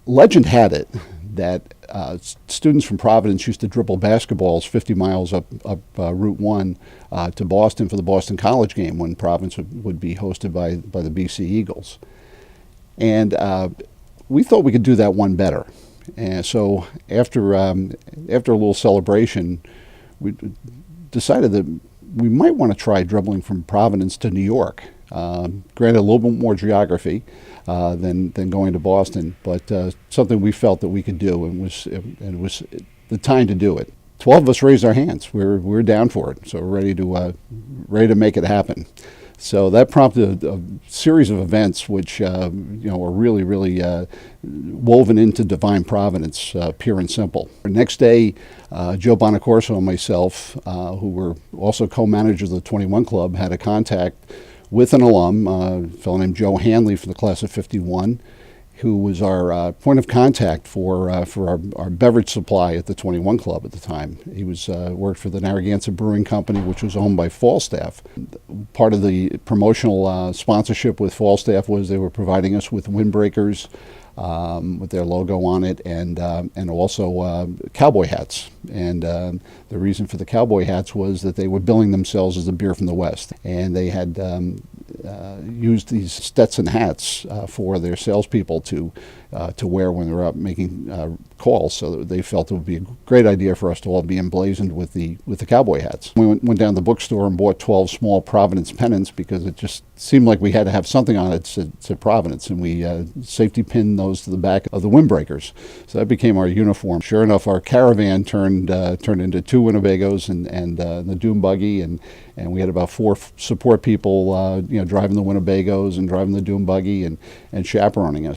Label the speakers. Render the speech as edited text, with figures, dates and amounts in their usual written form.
Speaker 1: Legend had it that students from Providence used to dribble basketballs 50 miles up Route 1 to Boston for the Boston College game when Providence would be hosted by the BC Eagles. And we thought we could do that one better. And so after a little celebration, we decided that we might want to try dribbling from Providence to New York. Granted, a little bit more geography than going to Boston, but something we felt that we could do, and it was the time to do it. 12 of us raised our hands. We're down for it, so we're ready to make it happen. So that prompted a series of events which were really woven into Divine Providence, pure and simple. The next day, Joe Bonaventure and myself, who were also co-managers of the 21 Club, had a contact with an alum, a fellow named Joe Hanley from the class of '51, who was our point of contact for our beverage supply at the 21 Club at the time. He was worked for the Narragansett Brewing Company, which was owned by Falstaff. Part of the promotional sponsorship with Falstaff was they were providing us with windbreakers with their logo on it, and also cowboy hats. And the reason for the cowboy hats was that they were billing themselves as a beer from the West, and they had used these Stetson hats for their salespeople to wear when they were out making calls. So they felt it would be a great idea for us to all be emblazoned with the cowboy hats. We went down to the bookstore and bought 12 small Providence pennants because it just seemed like we had to have something on it that said Providence, and we safety pinned those to the back of the windbreakers. So that became our uniform. Sure enough, our caravan turned into 2 Winnebagos and the dune buggy, and we had about 4 support people driving the Winnebagos and driving the dune buggy and chaperoning us.